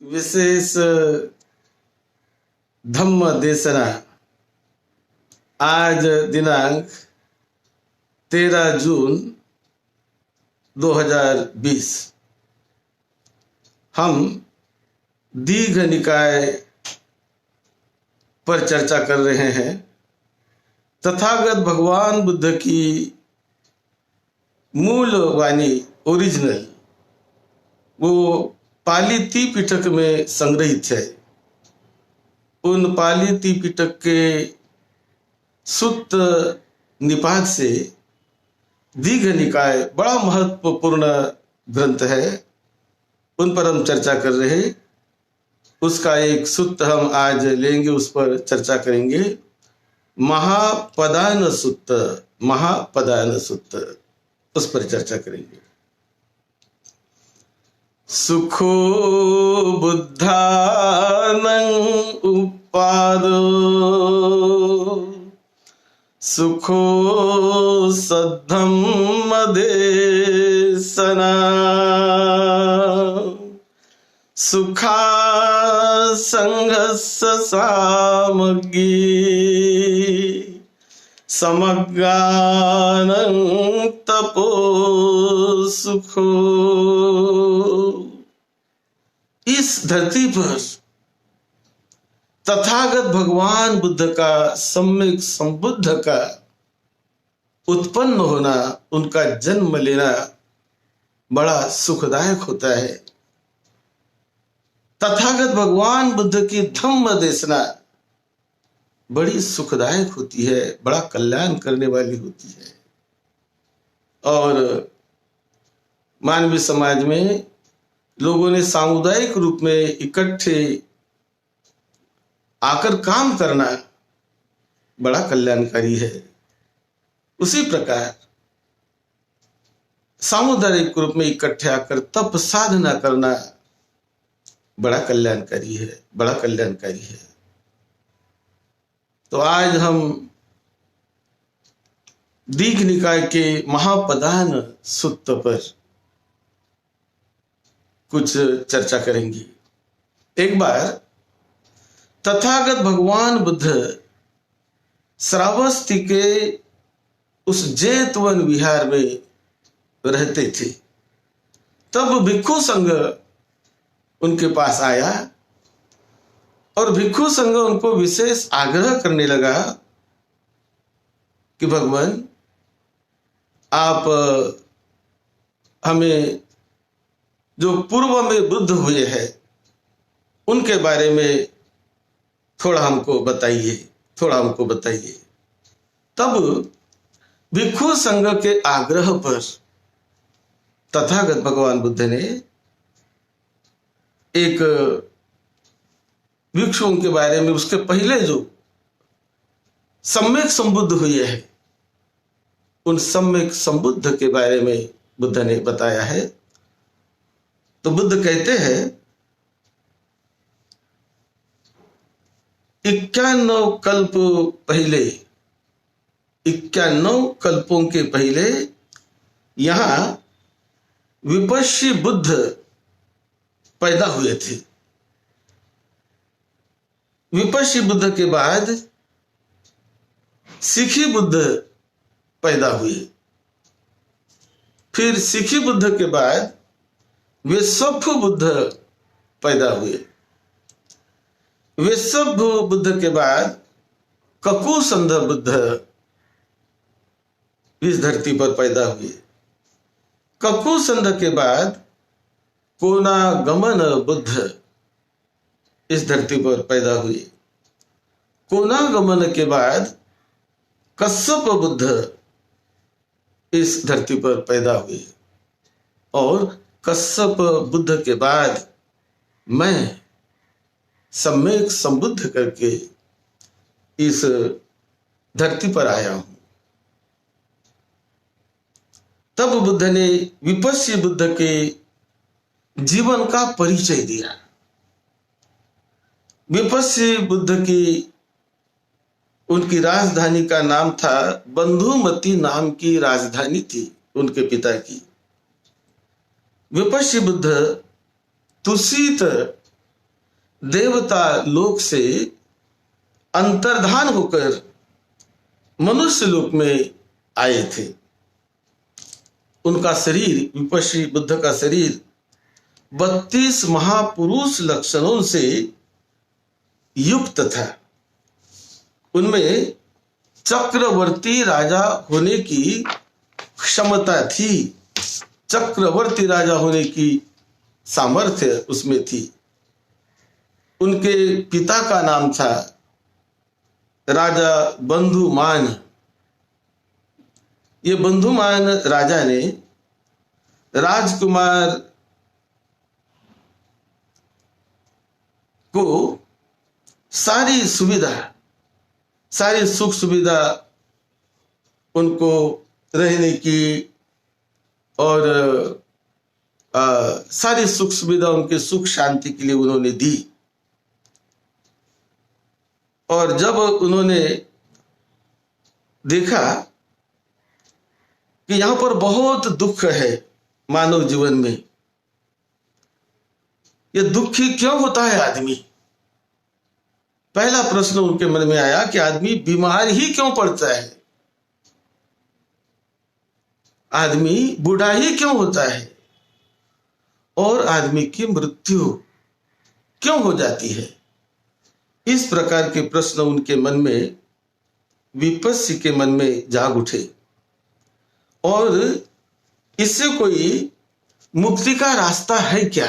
विशेष धम्म देशना आज दिनांक 13 जून 2020 हम दीघ निकाय पर चर्चा कर रहे हैं। तथागत भगवान बुद्ध की मूल वाणी ओरिजिनल वो पाली त्रिपिटक में संग्रहित है। उन पाली त्रिपिटक के सुत्त निपात से दीघ निकाय बड़ा महत्वपूर्ण ग्रंथ है, उन पर हम चर्चा कर रहे हैं। उसका एक सुत्त हम आज लेंगे, उस पर चर्चा करेंगे। महापदान सुत्त, महापदान सुत्त, उस पर चर्चा करेंगे। सुखो बुद्धानं उपादो सुखो सद्धम्म देशना सुखा संघस्य सामग्री समग्गानं तपो सुखो। इस धरती पर तथागत भगवान बुद्ध का सम्यक संबुद्ध का उत्पन्न होना, उनका जन्म लेना बड़ा सुखदायक होता है। तथागत भगवान बुद्ध की धम्म देशना बड़ी सुखदायक होती है, बड़ा कल्याण करने वाली होती है। और मानवीय समाज में लोगों ने सामुदायिक रूप में इकट्ठे आकर काम करना बड़ा कल्याणकारी है। उसी प्रकार सामुदायिक रूप में इकट्ठे आकर तप साधना करना बड़ा कल्याणकारी है, बड़ा कल्याणकारी है। तो आज हम दीघ निकाय के महापदान सुत्त पर कुछ चर्चा करेंगे। एक बार तथागत भगवान बुद्ध श्रावस्ती के उस जेतवन विहार में रहते थे। तब भिक्षु संघ उनके पास आया और भिक्षु संघ उनको विशेष आग्रह करने लगा कि भगवान, आप हमें जो पूर्व में बुद्ध हुए हैं उनके बारे में थोड़ा हमको बताइए, थोड़ा हमको बताइए। तब भिक्षु संघ के आग्रह पर तथागत भगवान बुद्ध ने एक भिक्षुओं के बारे में, उसके पहले जो सम्यक संबुद्ध हुए हैं उन सम्यक संबुद्ध के बारे में बुद्ध ने बताया है। तो बुद्ध कहते हैं 91 कल्प पहले, 91 कल्पों के पहले यहां विपश्य बुद्ध पैदा हुए थे। विपश्य बुद्ध के बाद सिखी बुद्ध पैदा हुए। फिर सिखी बुद्ध के बाद वेशभ्य बुद्ध पैदा हुए। वेशभ्य बुद्ध के बाद ककुसंध बुद्ध इस धरती पर पैदा हुए। ककुसंध के बाद कोनागमन बुद्ध इस धरती पर पैदा हुए। कोनागमन के बाद कश्यप बुद्ध इस धरती पर पैदा हुए। और कश्यप बुद्ध के बाद मैं सम्यक संबुद्ध करके इस धरती पर आया हूं। तब बुद्ध ने विपश्य बुद्ध के जीवन का परिचय दिया। विपश्य बुद्ध की उनकी राजधानी का नाम था बंधुमती, नाम की राजधानी थी उनके पिता की। विपश्य बुद्ध तुषित देवता लोक से अंतर्धान होकर मनुष्य लोक में आए थे। उनका शरीर, विपश्ची बुद्ध का शरीर 32 महापुरुष लक्षणों से युक्त था। उनमें चक्रवर्ती राजा होने की क्षमता थी, चक्रवर्ती राजा होने की सामर्थ्य उसमें थी। उनके पिता का नाम था राजा बंधुमान। ये बंधुमान राजा ने राजकुमार को सारी सुविधा, सारी सुख सुविधा उनको रहने की और सारी सुख सुविधा उनके सुख शांति के लिए उन्होंने दी। और जब उन्होंने देखा कि यहां पर बहुत दुख है मानव जीवन में, ये दुखी क्यों होता है आदमी, पहला प्रश्न उनके मन में आया कि आदमी बीमार ही क्यों पड़ता है, आदमी बूढ़ा ही क्यों होता है, और आदमी की मृत्यु क्यों हो जाती है। इस प्रकार के प्रश्न उनके मन में, विपश्ची के मन में जाग उठे और इससे कोई मुक्ति का रास्ता है क्या,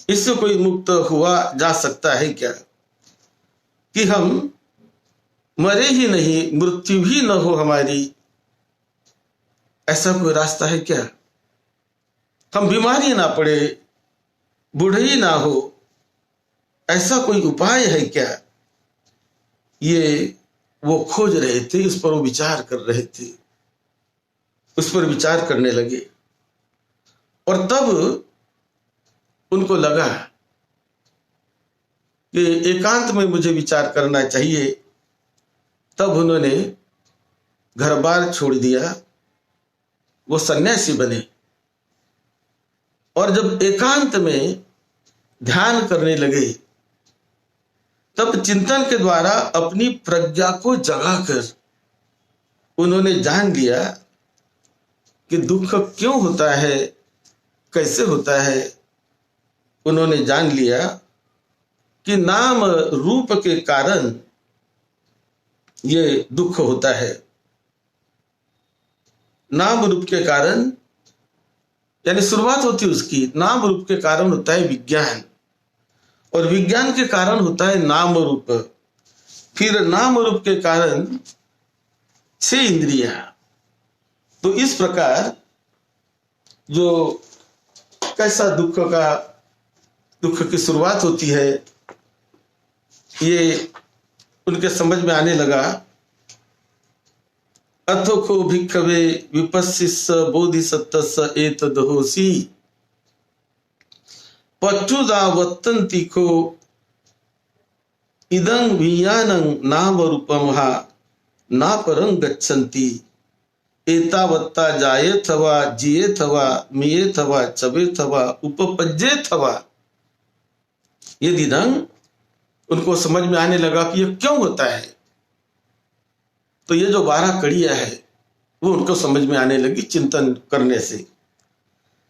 इससे कोई मुक्त हुआ जा सकता है क्या, कि हम मरे ही नहीं, मृत्यु ही न हो हमारी, ऐसा कोई रास्ता है क्या, हम बीमार ही ना पड़े, बूढ़े ही ना हो, ऐसा कोई उपाय है क्या। ये वो खोज रहे थे, इस पर वो विचार कर रहे थे, उस पर विचार करने लगे। और तब उनको लगा कि एकांत में मुझे विचार करना चाहिए। तब उन्होंने घर बार छोड़ दिया, वो सन्यासी बने और जब एकांत में ध्यान करने लगे तब चिंतन के द्वारा अपनी प्रज्ञा को जगाकर उन्होंने जान लिया कि दुख क्यों होता है, कैसे होता है। उन्होंने जान लिया कि नाम रूप के कारण ये दुख होता है। नाम रूप के कारण यानी शुरुआत होती है उसकी, नाम रूप के कारण होता है विज्ञान, और विज्ञान के कारण होता है नाम रूप, फिर नाम रूप के कारण 6 इंद्रिया। तो इस प्रकार जो कैसा दुख की शुरुआत होती है, ये उनके समझ में आने लगा। अथो भिक्खवे विपस्सिस्स बोधिसत्तस्स एतदहोसी पच्चुदावत्तन्ति को इदं विज्ञानं नाम रूपमहा ना परं गच्छन्ति एतावत्ता जायेथवा जियेथवा मियेथवा चबेथवा उपपज्येथवा। ये दिदंग उनको समझ में आने लगा कि ये क्यों होता है। तो ये जो 12 कड़ियां है वो उनको समझ में आने लगी चिंतन करने से।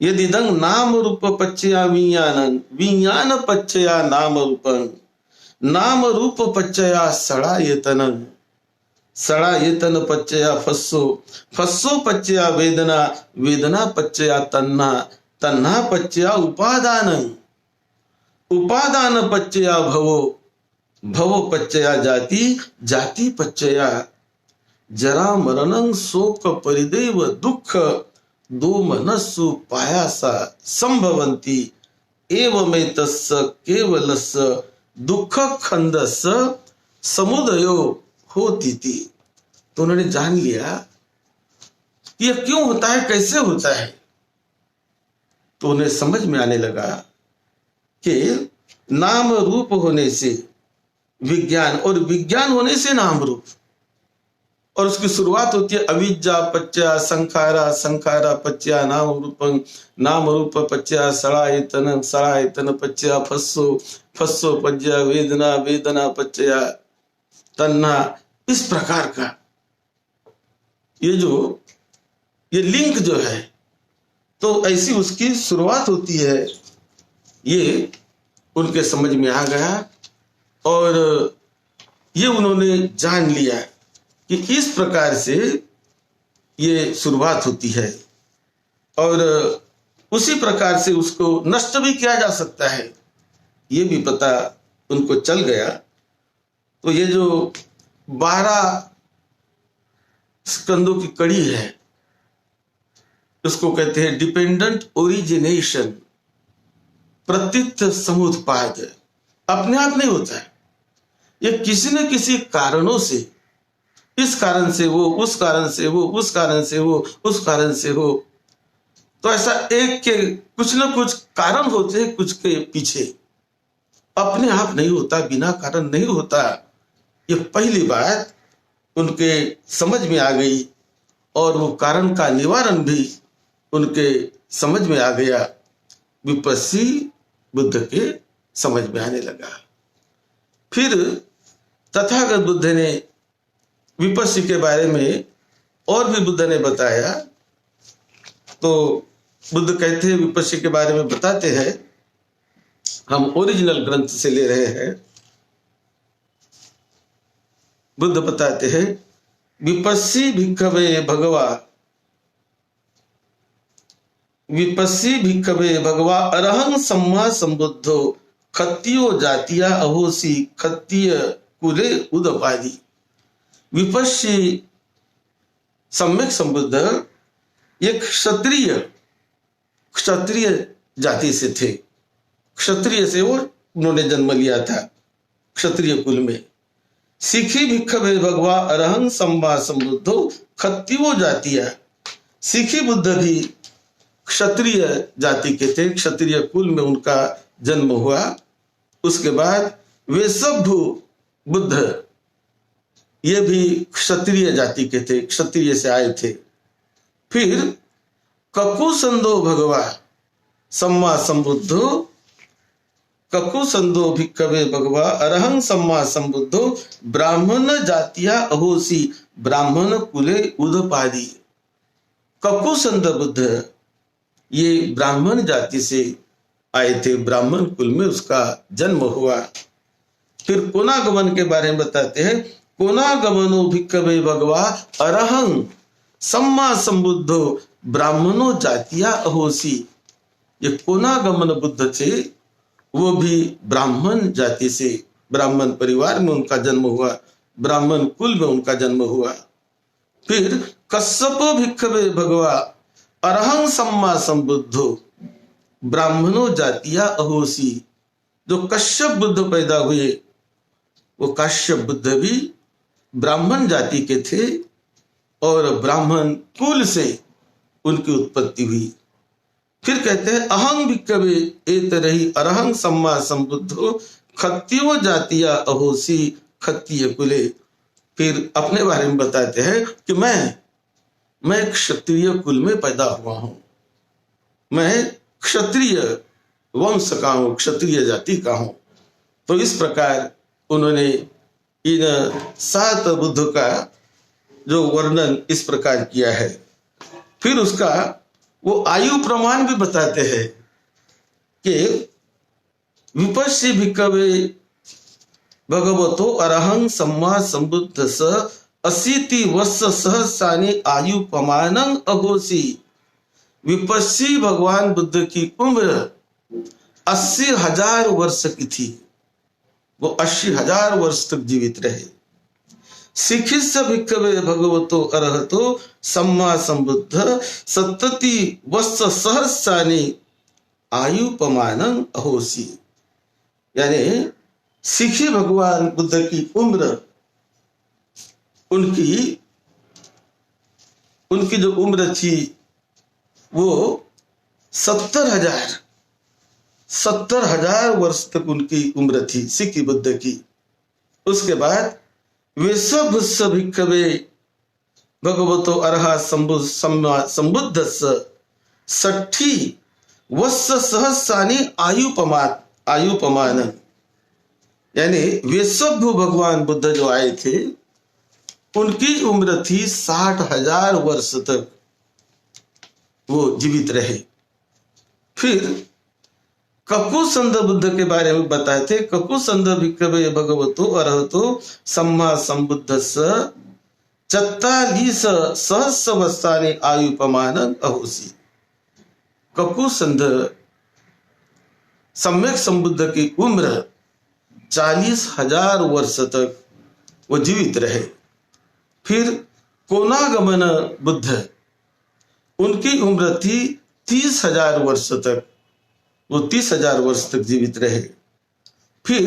यदिदं नाम रूप पच्चया विज्ञानं विज्ञान पच्चया नाम रूपं नाम रूप पच्चया सड़ायतनं सड़ायतन पच्चया फस्सो फस्सो पच्चया वेदना वेदना पच्चया तन्ना तन्ना पच्चया उपादानं उपादान पच्चया भवो भवो पच्चया जाति जाति पच्चया जरा मरणं शोक परिदेव दुख दो मनस्सु पायासा संभवन्ति एवमेतस्य केवलस्य दुख खंदस्य समुदयो होती थी। तो उन्होंने जान लिया कि यह क्यों होता है, कैसे होता है। तो उन्हें समझ में आने लगा कि नाम रूप होने से विज्ञान और विज्ञान होने से नाम रूप, और उसकी शुरुआत होती है अविद्या पच्चा संखारा, संखारा पच्चा नाम रूपं, नाम रूप पच्चा सड़ायतन पच्चा फस्सो, फस्सो पच्चा वेदना, वेदना पच्चा तन्ना। इस प्रकार का ये लिंक जो है, तो ऐसी उसकी शुरुआत होती है। ये उनके समझ में आ गया और ये उन्होंने जान लिया कि इस प्रकार से ये शुरुआत होती है और उसी प्रकार से उसको नष्ट भी किया जा सकता है, ये भी पता उनको चल गया। तो ये जो 12 स्कंदों की कड़ी है, उसको कहते हैं डिपेंडेंट ओरिजिनेशन, प्रतीत समुत्पाद। अपने आप नहीं होता है, ये किसी न किसी कारणों से, इस कारण से वो, उस कारण से वो, उस कारण से वो, उस कारण से हो। तो ऐसा एक के कुछ न कुछ कारण होते हैं, कुछ के पीछे, अपने आप नहीं होता, बिना कारण नहीं होता। ये पहली बात उनके समझ में आ गई और वो कारण का निवारण भी उनके समझ में आ गया। विपस्सी बुद्ध के समझ में आने लगा। फिर तथागत बुद्ध ने विपस्सी के बारे में और भी बुद्ध ने बताया। तो बुद्ध कहते हैं, विपस्सी के बारे में बताते हैं, हम ओरिजिनल ग्रंथ से ले रहे हैं। बुद्ध बताते हैं, विपस्सी भिक्खवे भगवा, विपस्सी भिक्खवे भगवा अरहं सम्मा संबुद्धो खत्तियो जातिया अहोसी खत्तिय कुले उदपादि। विपस्सी सम्यक संबुद्ध एक क्षत्रिय जाति से थे। क्षत्रिय से वो उन्होंने जन्म लिया था, क्षत्रिय कुल में। सिखी भिक्खवे भगवा अरहं सम्मा संबुद्धो खत्तियो जातिया। सिखी बुद्ध भी क्षत्रिय जाति के थे, क्षत्रिय कुल में उनका जन्म हुआ। उसके बाद वेशभु बुद्ध, ये भी क्षत्रिय जाति के थे, क्षत्रिय से आए थे। फिर ककुसंदो भगवा सम्मा संबुद्धो, ककुसंदो भिक्खवे भगवा अरहं सम्मा संबुद्धो ब्राह्मण जातिया अहोसी ब्राह्मण कुले उदपादि। ककुसंद बुद्ध ये ब्राह्मण जाति से आए थे, ब्राह्मण कुल में उसका जन्म हुआ। फिर कोनागमन के बारे में बताते हैं, कोनागमनो भिक्खवे भगवा अरहं सम्मा संबुद्धो ब्राह्मणो जातिया अहोसी। ये कोनागमन बुद्ध थे, वो भी ब्राह्मण जाति से, ब्राह्मण परिवार में उनका जन्म हुआ, ब्राह्मण कुल में उनका जन्म हुआ। फिर कश्यपो भिक्खवे भगवा अरहं सम्मा संबुद्धो ब्राह्मणो जातिया अहोसी। जो कश्यप बुद्ध पैदा हुए, वो कश्यप बुद्ध भी ब्राह्मण जाति के थे और ब्राह्मण कुल से उनकी उत्पत्ति हुई। फिर कहते हैं, अहं भिक्खवे एतरहि अरहं सम्मा संबुद्धो खत्तियो जातिया अहोसी खत्तिय कुले। फिर अपने बारे में बताते हैं कि मैं क्षत्रिय कुल में पैदा हुआ हूं, मैं क्षत्रिय वंश का हूं, क्षत्रिय जाति का हूं। तो इस प्रकार उन्होंने इन 7 बुद्ध का जो वर्णन इस प्रकार किया है। फिर उसका वो आयु प्रमाण भी बताते हैं कि विपस्सी भिक्खवे भगवतो अरहं सम्मा संबुद्ध स 80 वर्ष सहस्रानि आयु प्रमाणं अघोषी। विपस्सी भगवान बुद्ध की उम्र 80,000 वर्ष की थी, वो 80,000 वर्ष तक जीवित रहे। सिखिस्य भिक्खवे भगवतो अरहतो सम्मा संबुद्ध 70 वर्ष सहस्रानि आयु प्रमाणं अहोसी। यानी सिखी भगवान बुद्ध की उम्र, उनकी जो उम्र थी वो 70,000 वर्ष तक उनकी उम्र थी सिखी बुद्ध की। उसके बाद वेशभुष्य भिक्खवे भगवतो अर्हा संबुद्धस्य 60 वर्ष सहस्रानि आयुपमान, यानी वेशभु भगवान बुद्ध जो आए थे उनकी उम्र थी 60,000 वर्ष तक वो जीवित रहे। फिर ककुसंद बुद्ध के बारे में बताए थे। ककुसंद भिक्खवे भगवतो अरहतो सम्मा संबुद्धस्य 44 सहस्र वर्षानि आयुपमान अहोसी। ककुसंद सम्यक संबुद्ध की उम्र 40,000 वर्ष तक वो जीवित रहे। फिर कोनागमन बुद्ध, उनकी उम्र थी 30,000 वर्ष तक, वो 30,000 वर्ष तक जीवित रहे। फिर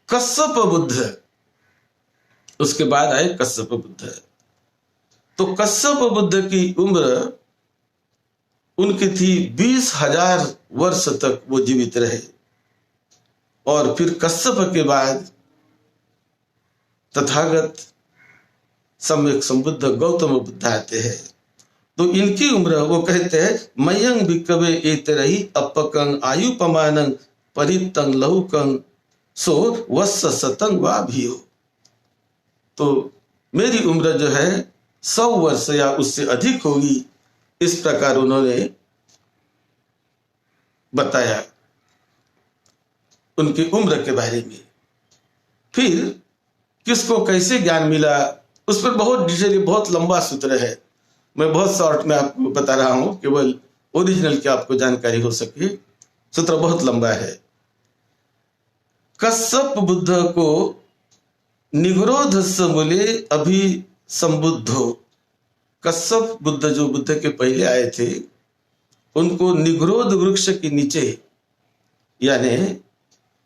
कश्यप बुद्ध, उसके बाद आए कश्यप बुद्ध। तो कश्यप बुद्ध की उम्र उनकी थी 20,000 वर्ष तक वो जीवित रहे। और फिर कश्यप के बाद तथागत सम्यक संबुद्ध गौतम बुद्ध आते हैं। तो इनकी उम्र वो कहते हैं मयंग भिक्खवे एतरहि अपकं आयुपमानं परितं लहुकं सो वत्स शतं वा भियो। तो मेरी उम्र जो है 100 वर्ष या उससे अधिक होगी, इस प्रकार उन्होंने बताया उनकी उम्र के बारे में। फिर किसको कैसे ज्ञान मिला उस पर बहुत डिटेल, बहुत लंबा सूत्र है। मैं बहुत शॉर्ट में आपको बता रहा हूं, केवल ओरिजिनल की आपको जानकारी हो सके। सूत्र बहुत लंबा है। कश्यप बुद्ध को निग्रोधस्य मूले अभी संबुद्धो। कश्यप बुद्ध जो बुद्ध के पहले आए थे उनको निग्रोध वृक्ष के नीचे, यानी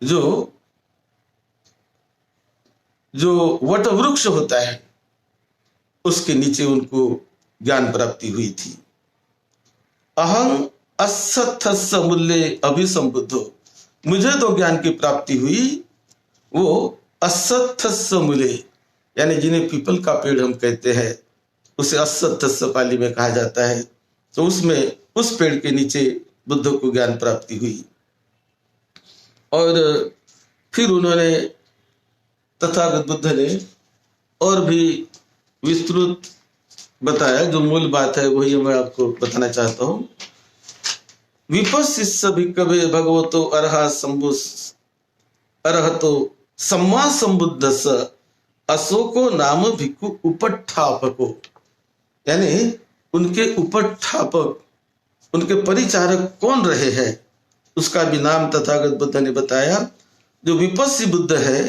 जो वट वृक्ष होता है उसके नीचे उनको ज्ञान प्राप्ति हुई थी। अहं असत्थस्य मूल्ये अभिसंबुद्धो, मुझे तो ज्ञान की प्राप्ति हुई वो असत्थस्य मूल्ये, यानी जिन्हें पीपल का पेड़ हम कहते हैं उसे असत्थस्य पाली में कहा जाता है। तो उसमें उस पेड़ के नीचे बुद्ध को ज्ञान प्राप्ति हुई। और फिर उन्होंने तथागत बुद्ध ने और भी विस्तृत बताया। जो मूल बात है वही मैं आपको बताना चाहता हूं। विपस्सिस्य भिक्खवे भगवतो अरहतो सम्मा संबुद्धस्य अशोको नाम भिक्खु उपट्ठापको, यानी उनके उपट्ठापक, उनके परिचारक कौन रहे हैं उसका भी नाम तथागत बुद्ध ने बताया। जो विपस्सी बुद्ध है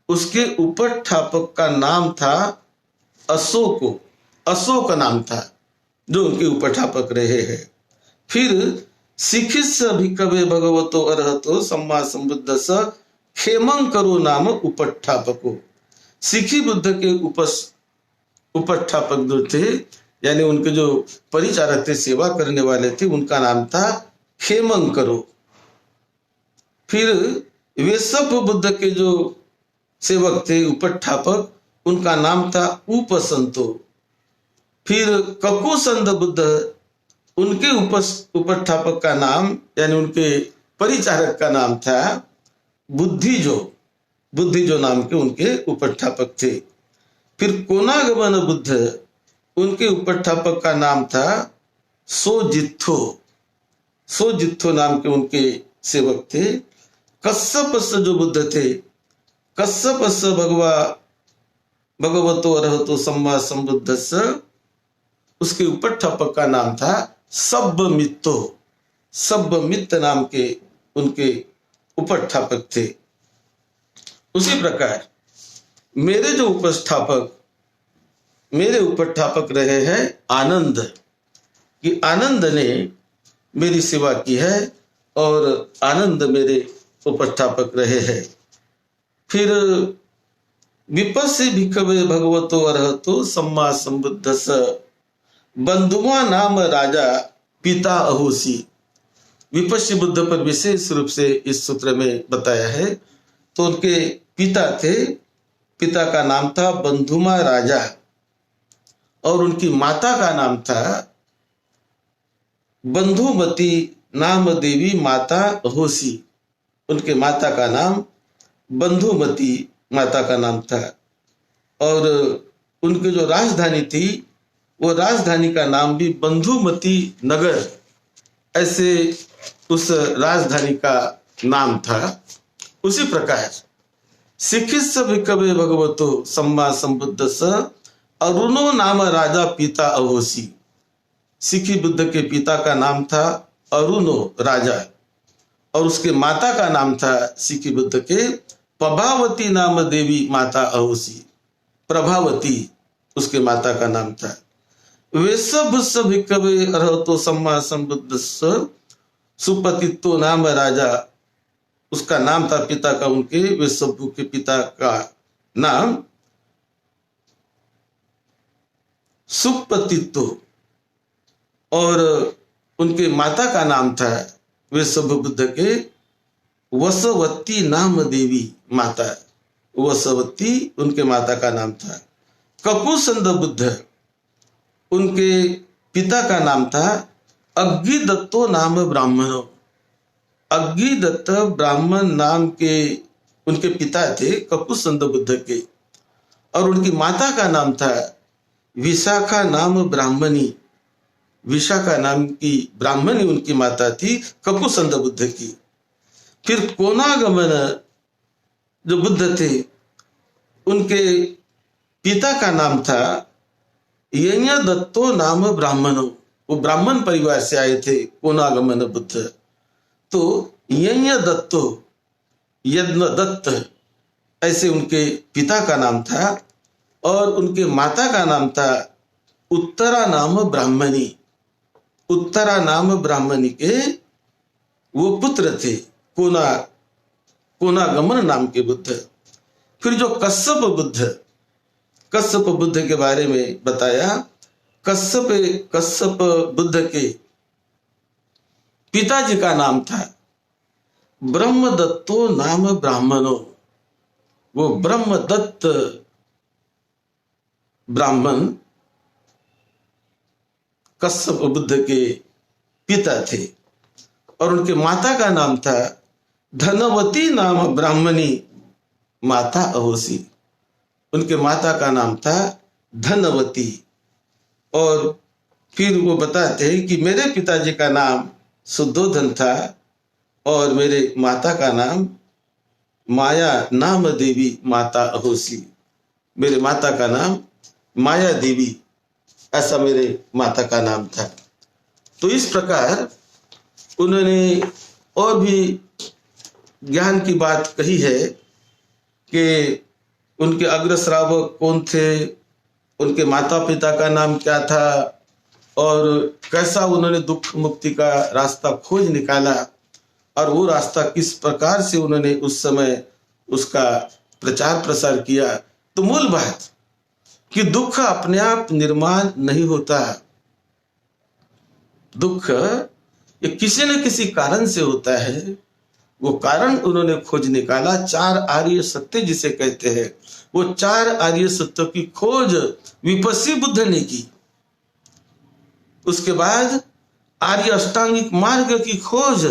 उसके उपट्ठापक का नाम था अशोको, अशोक नाम था जो उनके उपट्ठापक रहे हैं। फिर सिखिस्य भिक्खवे भगवतो अरहतो सम्मा संबुद्धस्य खेमंकरो नाम उपट्ठापको। सिखी बुद्ध के उपट्ठापक जो थे, यानी उनके जो परिचारक थे, सेवा करने वाले थे, उनका नाम था खेमंकरो। फिर वेशप बुद्ध के जो सेवक थे, उपट्ठापक, उनका नाम था उपसंतो। फिर ककुसंद बुद्ध, उनके उपट्ठापक का नाम, यानी उनके परिचारक का नाम था बुद्धिजो। बुद्धिजो नाम के उनके उपट्ठापक थे। फिर कोनागमन बुद्ध, उनके उपट्ठापक का नाम था सोजित्थो। सोजित्थो नाम के उनके सेवक थे। कश्यपस्य जो बुद्ध थे, कश्यपस्य भगवतो अरहतो सम्मा संबुद्धस्य, उसके उपट्ठापक का नाम था सब्बमित्तो। सब्बमित्त नाम के उनके उपट्ठापक थे। उसी प्रकार मेरे जो उपट्ठापक रहे हैं आनंद, कि आनंद ने मेरी सेवा की है और आनंद मेरे उपट्ठापक रहे हैं। फिर विपस्सी भिक्खवे भगवतो अरहतो सम्मा संबुद्धस्य बंधुआ नाम राजा पिता अहोसी। विपस्सी बुद्ध पर विशेष रूप से इस सूत्र में बताया है। तो उनके पिता थे, पिता का नाम था बंधुमा राजा, और उनकी माता का नाम था बंधुमती नाम देवी माता अहोसी। उनके माता का नाम बंधुमती माता का नाम था। और उनकी जो राजधानी थी वो राजधानी का नाम भी बंधुमती नगर, ऐसे उस राजधानी का नाम था। उसी प्रकार सिखिस्स भिक्खवे भगवतो सम्मा संबुद्धस्स अरुणो नाम राजा पिता अहोसी। सिखी बुद्ध के पिता का नाम था अरुणो राजा, और उसके माता का नाम था सिखी बुद्ध के प्रभावती नाम देवी माता अहोसी। प्रभावती उसके माता का नाम था। वेशभुस्स भिक्खवे अर्हतो सम्मा संबुद्धस्स सुपतित्तो नाम राजा। उसका नाम था पिता का, उनके वेशभु के पिता का नाम सुपतित्तो, और उनके माता का नाम था वेशभु बुद्ध के वसवती नाम देवी माता। वसवती उनके माता का नाम था। ककुसंद बुद्ध उनके पिता का नाम था अग्गिदत्तो नाम ब्राह्मणो। अग्गिदत्त ब्राह्मण नाम के उनके पिता थे ककुसंद बुद्ध के, और उनकी माता का नाम था विशाखा नाम ब्राह्मणी। विशाखा नाम की ब्राह्मणी उनकी माता थी ककुसंद बुद्ध की। फिर कोनागमन जो बुद्ध थे उनके पिता का नाम था यज्ञदत्तो नाम ब्राह्मणो। वो ब्राह्मण परिवार से आए थे कोनागमन बुद्ध। तो यज्ञदत्तो, यज्ञदत्त ऐसे उनके पिता का नाम था, और उनके माता का नाम था उत्तरा नाम ब्राह्मणी। उत्तरा नाम ब्राह्मणी के वो पुत्र थे कोनागमन नाम के बुद्ध। फिर जो कश्यप बुद्ध के बारे में बताया। कश्यप बुद्ध के पिताजी का नाम था ब्रह्मदत्तो नाम ब्राह्मणो। वो ब्रह्मदत्त ब्राह्मण कश्यप बुद्ध के पिता थे, और उनके माता का नाम था धनवती नाम ब्राह्मणी माता अहोसी। उनके माता का नाम था धनवती। और फिर वो बताते हैं कि मेरे पिताजी का नाम शुद्धोधन था, और मेरे माता का नाम माया नाम देवी माता अहोसी। मेरे माता का नाम माया देवी, ऐसा मेरे माता का नाम था। तो इस प्रकार उन्होंने और भी ज्ञान की बात कही है कि उनके अग्र श्रावक कौन थे, उनके माता पिता का नाम क्या था, और कैसा उन्होंने दुख मुक्ति का रास्ता खोज निकाला, और वो रास्ता किस प्रकार से उन्होंने उस समय उसका प्रचार प्रसार किया। तो मूल बात कि दुख अपने आप निर्माण नहीं होता। दुख ये किसी न किसी कारण से होता है। वो कारण उन्होंने खोज निकाला। 4 आर्य सत्य जिसे कहते हैं, वो 4 आर्य सत्यों की खोज विपस्सी बुद्ध ने की। उसके बाद आर्य अष्टांगिक मार्ग की खोज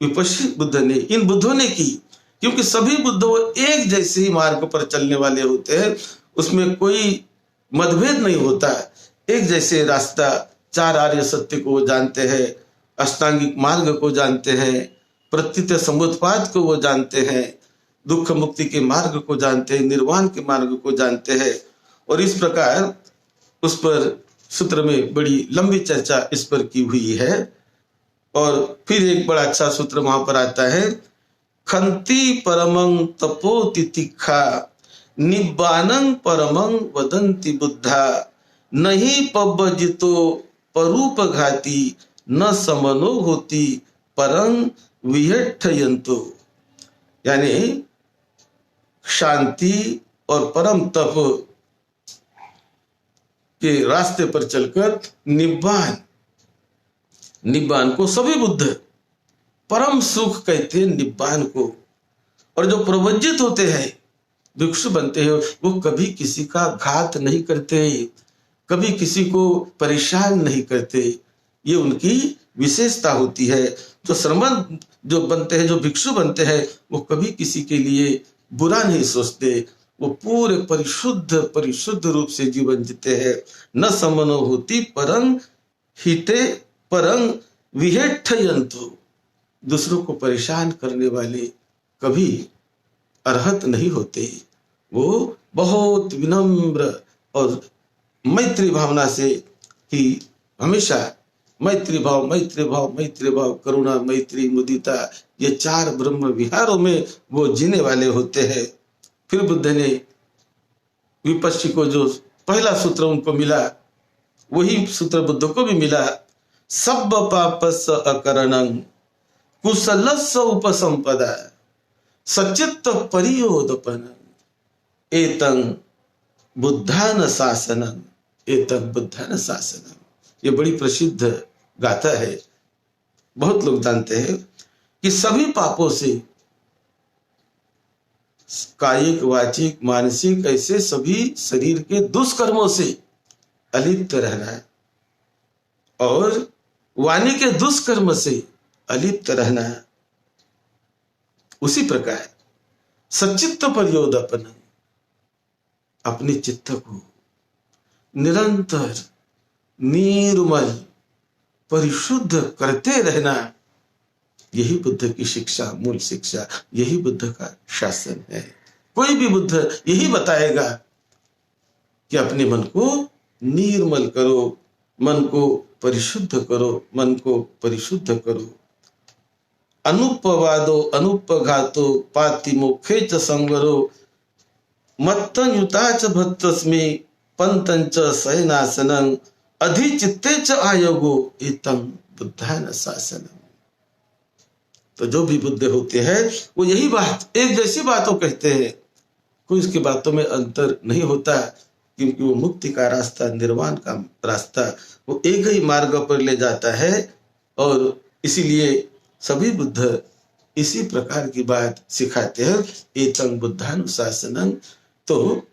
विपस्सी बुद्ध ने, इन बुद्धों ने की। क्योंकि सभी बुद्ध वो एक जैसे ही मार्ग पर चलने वाले होते हैं, उसमें कोई मतभेद नहीं होता। एक जैसे रास्ता, 4 आर्य सत्य को वो जानते हैं, अष्टांगिक मार्ग को जानते हैं, प्रत्युत समुत्पाद को वो जानते हैं, दुख मुक्ति के मार्ग को जानते हैं, निर्वाण के मार्ग को जानते हैं। और इस प्रकार उस पर सूत्र में बड़ी लंबी चर्चा इस पर की हुई है। और फिर एक बड़ा अच्छा सूत्र वहां पर आता है, खंति परमं तपो तितिक्षा निब्बानं परमं वदंति बुद्धा नहीं पब्बजितो परूप घाती न समनो होती परं विहठयंतो। यानी शांति और परम तप के रास्ते पर चलकर निब्बान को सभी बुद्ध परम सुख कहते हैं निब्बान को। और जो प्रवज्जित होते हैं, भिक्षु बनते हैं, वो कभी किसी का घात नहीं करते, कभी किसी को परेशान नहीं करते। ये उनकी विशेषता होती है। जो श्रमण जो बनते हैं, जो भिक्षु बनते हैं, वो कभी किसी के लिए बुरा नहीं सोचते। वो पूरे परिशुद्ध परिशुद्ध रूप से जीवन जीते हैं। न समनो होती परंग हिते परंग विहेठयंतु। दूसरों को परेशान करने वाले कभी अर्हत नहीं होते। वो बहुत विनम्र और मैत्री भावना से ही हमेशा मैत्री भाव मैत्री भाव मैत्री भाव करुणा मैत्री मुदिता, ये 4 ब्रह्म विहारों में वो जीने वाले होते हैं। फिर बुद्ध ने विपश्ची को जो पहला सूत्र उनको मिला, वही सूत्र बुद्ध को भी मिला। सब पापस अकरणं कुशलस्य उपसंपदा सचित्त परियोदपन एतं बुद्धान शासनम एतं बुद्धान शासनम। ये बड़ी प्रसिद्ध गाथा है। बहुत लोग जानते हैं कि सभी पापों से, कायिक वाचिक मानसिक, ऐसे सभी शरीर के दुष्कर्मों से अलिप्त रहना है और वाणी के दुष्कर्म से अलिप्त रहना है। उसी प्रकार सचित्त परियोदपन, अपने चित्त को निरंतर निर्मल परिशुद्ध करते रहना, यही बुद्ध की शिक्षा, मूल शिक्षा, यही बुद्ध का शासन है। कोई भी बुद्ध यही बताएगा कि अपने मन को निर्मल करो, मन को परिशुद्ध करो, मन को परिशुद्ध करो। अनुपवादो अनुपघातो पाति मोक्षे च संवरो मत्तं युता च भक्तस्मि पंतं च शयनासनं अधिचित्ते च आयोगो एतं बुद्धान शासनम। तो जो भी बुद्ध होते हैं वो यही बात, एक जैसी बातों कहते हैं। कोई उसकी बातों में अंतर नहीं होता, क्योंकि वो मुक्ति का रास्ता, निर्वाण का रास्ता, वो एक ही मार्ग पर ले जाता है। और इसीलिए सभी बुद्ध इसी प्रकार की बात सिखाते हैं, एतं बुद्धानुशासनं। तो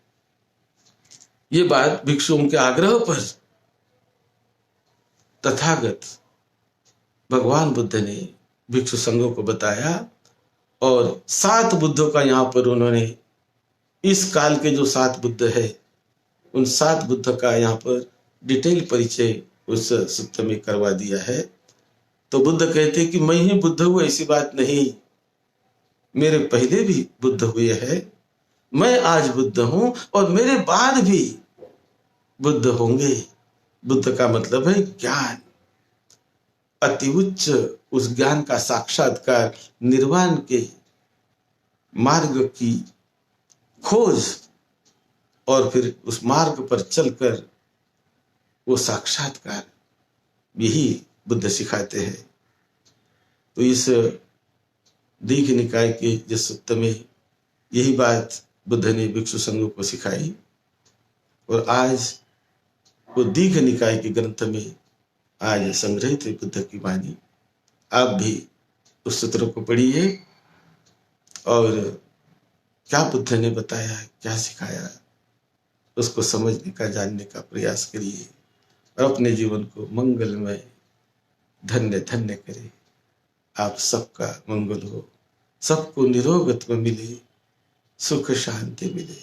ये बात भिक्षुओं के आग्रह पर तथागत भगवान बुद्ध ने भिक्षु संघों को बताया और 7 बुद्धों का यहाँ पर उन्होंने, इस काल के जो 7 बुद्ध है, उन 7 बुद्ध का यहाँ पर डिटेल परिचय उस सूत्र में करवा दिया है। तो बुद्ध कहते कि मैं ही बुद्ध हूँ, ऐसी बात नहीं, मेरे पहले भी बुद्ध हुए हैं, मैं आज बुद्ध हूं और मेरे बाद भी बुद्ध होंगे। बुद्ध का मतलब है ज्ञान, अति उच्च उस ज्ञान का साक्षात्कार, निर्वाण के मार्ग की खोज और फिर उस मार्ग पर चलकर वो साक्षात्कार, यही बुद्ध सिखाते हैं। तो इस दीघ निकाय के जिस सूत्र में यही बात बुद्ध ने भिक्षु संघों को सिखाई, और आज वो दीघ निकाय के ग्रंथ में आज संग्रहित है बुद्ध की वाणी। आप भी उस सूत्र को पढ़िए और क्या बुद्ध ने बताया, क्या सिखाया, उसको समझने का, जानने का प्रयास करिए और अपने जीवन को मंगलमय धन्य धन्य करें। आप सबका मंगल हो, सबको निरोगत्व मिले, सुख शांति मिले,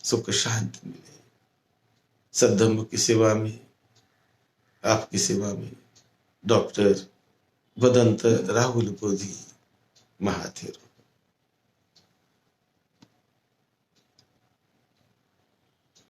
सुख शांति मिले। सद्धर्म की सेवा में, आपकी सेवा में डॉक्टर वदंत राहुल बोधी महाथेरो।